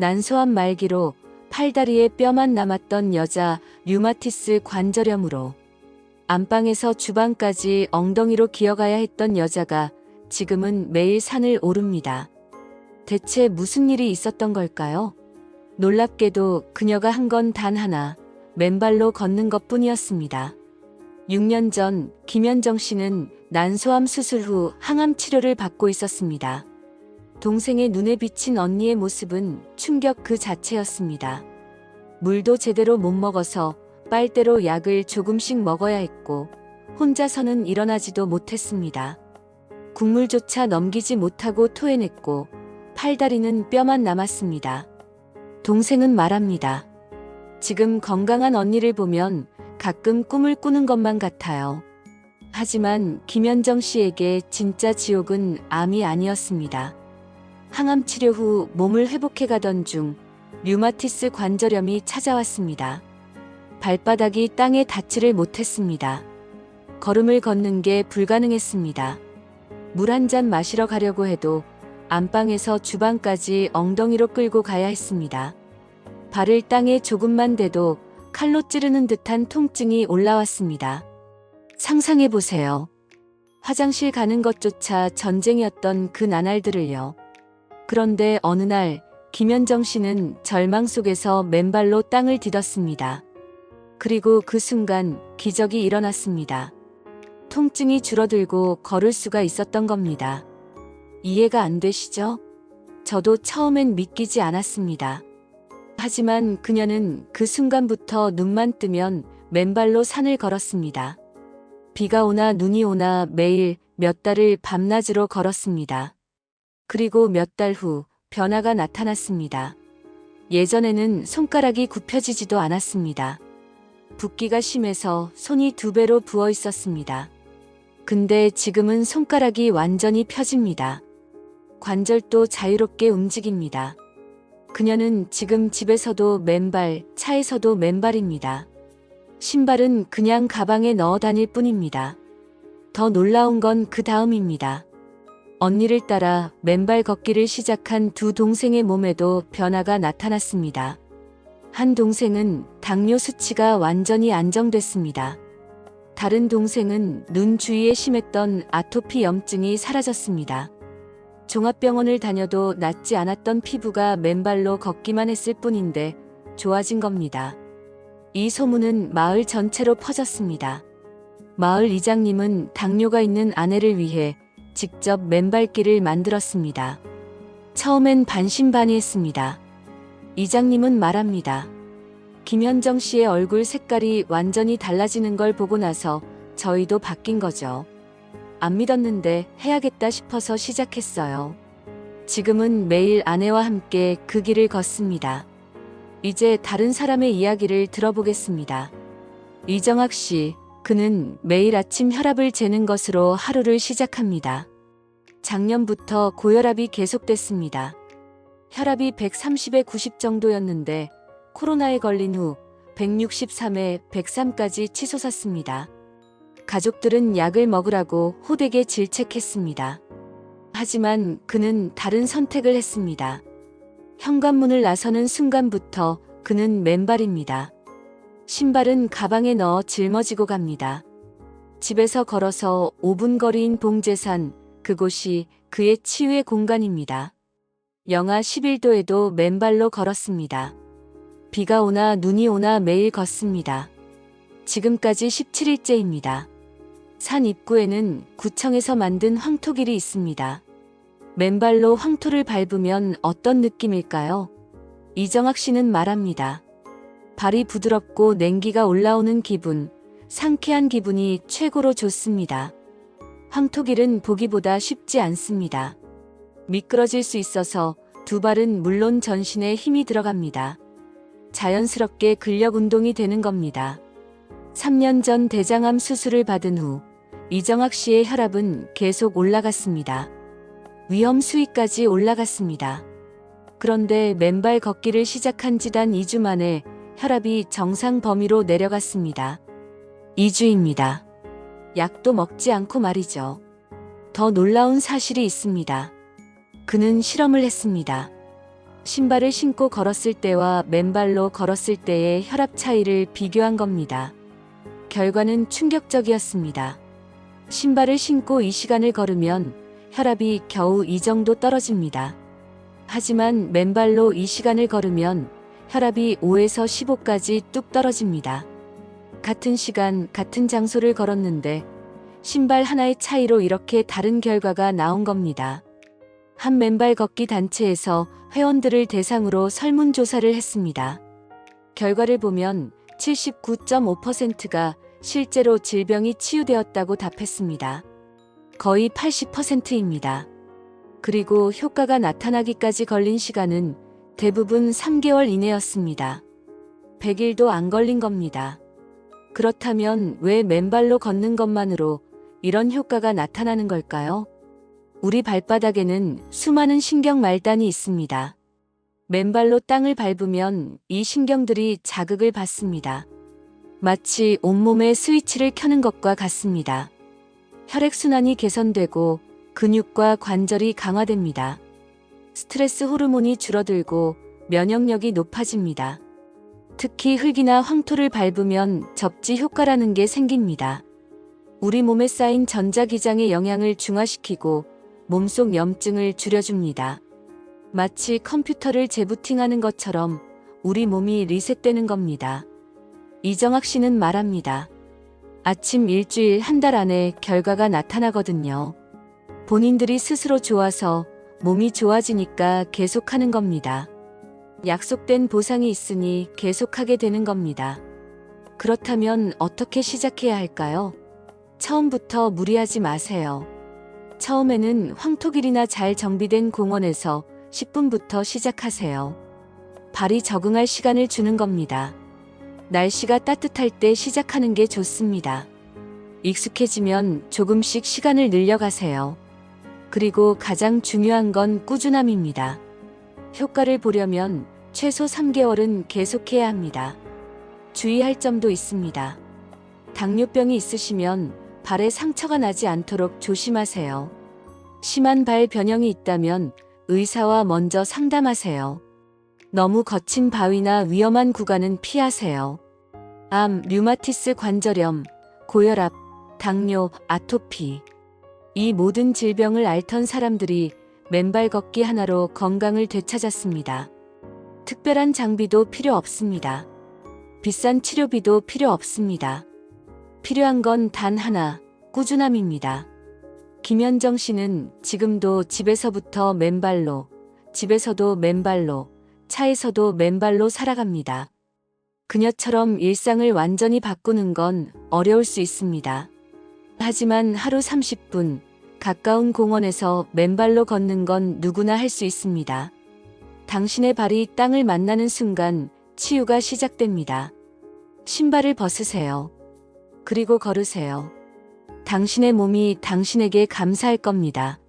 난소암 말기로 팔다리에 뼈만 남았던 여자, 류마티스 관절염으로 안방에서 주방까지 엉덩이로 기어가야 했던 여자가 지금은 매일 산을 오릅니다. 대체 무슨 일이 있었던 걸까요? 놀랍게도 그녀가 한 건 단 하나, 맨발로 걷는 것뿐이었습니다. 6년 전 김현정 씨는 난소암 수술 후 항암 치료를 받고 있었습니다. 동생의 눈에 비친 언니의 모습은 충격 그 자체였습니다. 물도 제대로 못 먹어서 빨대로 약을 조금씩 먹어야 했고 혼자서는 일어나지도 못했습니다. 국물조차 넘기지 못하고 토해냈고 팔다리는 뼈만 남았습니다. 동생은 말합니다. 지금 건강한 언니를 보면 가끔 꿈을 꾸는 것만 같아요. 하지만 김현정 씨에게 진짜 지옥은 암이 아니었습니다. 항암 치료 후 몸을 회복해가던 중 류마티스 관절염이 찾아왔습니다. 발바닥이 땅에 닿지를 못했습니다. 걸음을 걷는 게 불가능했습니다. 물 한 잔 마시러 가려고 해도 안방에서 주방까지 엉덩이로 끌고 가야 했습니다. 발을 땅에 조금만 대도 칼로 찌르는 듯한 통증이 올라왔습니다. 상상해보세요. 화장실 가는 것조차 전쟁이었던 그 나날들을요. 그런데 어느 날 김현정 씨는 절망 속에서 맨발로 땅을 디뎠습니다. 그리고 그 순간 기적이 일어났습니다. 통증이 줄어들고 걸을 수가 있었던 겁니다. 이해가 안 되시죠? 저도 처음엔 믿기지 않았습니다. 하지만 그녀는 그 순간부터 눈만 뜨면 맨발로 산을 걸었습니다. 비가 오나 눈이 오나 매일 몇 달을 밤낮으로 걸었습니다. 그리고 몇 달 후 변화가 나타났습니다. 예전에는 손가락이 굽혀지지도 않았습니다. 붓기가 심해서 손이 2배로 부어 있었습니다. 근데 지금은 손가락이 완전히 펴집니다. 관절도 자유롭게 움직입니다. 그녀는 지금 집에서도 맨발, 차에서도 맨발입니다. 신발은 그냥 가방에 넣어 다닐 뿐입니다. 더 놀라운 건 그 다음입니다. 언니를 따라 맨발 걷기를 시작한 두 동생의 몸에도 변화가 나타났습니다. 한 동생은 당뇨 수치가 완전히 안정됐습니다. 다른 동생은 눈 주위에 심했던 아토피 염증이 사라졌습니다. 종합병원을 다녀도 낫지 않았던 피부가 맨발로 걷기만 했을 뿐인데 좋아진 겁니다. 이 소문은 마을 전체로 퍼졌습니다. 마을 이장님은 당뇨가 있는 아내를 위해 직접 맨발길을 만들었습니다. 처음엔 반신반의했습니다. 이장님은 말합니다. 김현정 씨의 얼굴 색깔이 완전히 달라지는 걸 보고 나서 저희도 바뀐 거죠. 안 믿었는데 해야겠다 싶어서 시작했어요. 지금은 매일 아내와 함께 그 길을 걷습니다. 이제 다른 사람의 이야기를 들어보겠습니다. 이정학 씨, 그는 매일 아침 혈압을 재는 것으로 하루를 시작합니다. 작년부터 고혈압이 계속됐습니다. 혈압이 130에 90 정도였는데 코로나에 걸린 후 163에 103까지 치솟았습니다. 가족들은 약을 먹으라고 호되게 질책했습니다. 하지만 그는 다른 선택을 했습니다. 현관문을 나서는 순간부터 그는 맨발입니다. 신발은 가방에 넣어 짊어지고 갑니다. 집에서 걸어서 5분 거리인 봉제산, 그곳이 그의 치유의 공간입니다. 영하 11도에도 맨발로 걸었습니다. 비가 오나 눈이 오나 매일 걷습니다. 지금까지 17일째입니다. 산 입구에는 구청에서 만든 황토길이 있습니다. 맨발로 황토를 밟으면 어떤 느낌일까요? 이정학 씨는 말합니다. 발이 부드럽고 냉기가 올라오는 기분, 상쾌한 기분이 최고로 좋습니다. 황토길은 보기보다 쉽지 않습니다. 미끄러질 수 있어서 두 발은 물론 전신에 힘이 들어갑니다. 자연스럽게 근력 운동이 되는 겁니다. 3년 전 대장암 수술을 받은 후 이정학 씨의 혈압은 계속 올라갔습니다. 위험 수위까지 올라갔습니다. 그런데 맨발 걷기를 시작한 지 단 2주 만에 혈압이 정상 범위로 내려갔습니다. 2주입니다. 약도 먹지 않고 말이죠. 더 놀라운 사실이 있습니다. 그는 실험을 했습니다. 신발을 신고 걸었을 때와 맨발로 걸었을 때의 혈압 차이를 비교한 겁니다. 결과는 충격적이었습니다. 신발을 신고 이 시간을 걸으면 혈압이 겨우 이 정도 떨어집니다. 하지만 맨발로 이 시간을 걸으면 혈압이 5에서 15까지 뚝 떨어집니다. 같은 시간, 같은 장소를 걸었는데 신발 하나의 차이로 이렇게 다른 결과가 나온 겁니다. 한 맨발 걷기 단체에서 회원들을 대상으로 설문조사를 했습니다. 결과를 보면 79.5%가 실제로 질병이 치유되었다고 답했습니다. 거의 80%입니다. 그리고 효과가 나타나기까지 걸린 시간은 대부분 3개월 이내였습니다. 100일도 안 걸린 겁니다. 그렇다면 왜 맨발로 걷는 것만으로 이런 효과가 나타나는 걸까요? 우리 발바닥에는 수많은 신경 말단이 있습니다. 맨발로 땅을 밟으면 이 신경들이 자극을 받습니다. 마치 온몸에 스위치를 켜는 것과 같습니다. 혈액순환이 개선되고 근육과 관절이 강화됩니다. 스트레스 호르몬이 줄어들고 면역력이 높아집니다. 특히 흙이나 황토를 밟으면 접지 효과라는 게 생깁니다. 우리 몸에 쌓인 전자기장의 영향을 중화시키고 몸속 염증을 줄여줍니다. 마치 컴퓨터를 재부팅하는 것처럼 우리 몸이 리셋되는 겁니다. 이정학 씨는 말합니다. 아침 일주일 한 달 안에 결과가 나타나거든요. 본인들이 스스로 좋아서 몸이 좋아지니까 계속하는 겁니다. 약속된 보상이 있으니 계속하게 되는 겁니다. 그렇다면 어떻게 시작해야 할까요? 처음부터 무리하지 마세요. 처음에는 황토길이나 잘 정비된 공원에서 10분부터 시작하세요. 발이 적응할 시간을 주는 겁니다. 날씨가 따뜻할 때 시작하는 게 좋습니다. 익숙해지면 조금씩 시간을 늘려가세요. 그리고 가장 중요한 건 꾸준함입니다. 효과를 보려면 최소 3개월은 계속해야 합니다. 주의할 점도 있습니다. 당뇨병이 있으시면 발에 상처가 나지 않도록 조심하세요. 심한 발 변형이 있다면 의사와 먼저 상담하세요. 너무 거친 바위나 위험한 구간은 피하세요. 암, 류마티스 관절염, 고혈압, 당뇨, 아토피. 이 모든 질병을 앓던 사람들이 맨발 걷기 하나로 건강을 되찾았습니다. 특별한 장비도 필요 없습니다. 비싼 치료비도 필요 없습니다. 필요한 건 단 하나, 꾸준함입니다. 김현정 씨는 지금도 집에서부터 맨발로, 집에서도 맨발로, 차에서도 맨발로 살아갑니다. 그녀처럼 일상을 완전히 바꾸는 건 어려울 수 있습니다. 하지만 하루 30분, 가까운 공원에서 맨발로 걷는 건 누구나 할 수 있습니다. 당신의 발이 땅을 만나는 순간 치유가 시작됩니다. 신발을 벗으세요. 그리고 걸으세요. 당신의 몸이 당신에게 감사할 겁니다.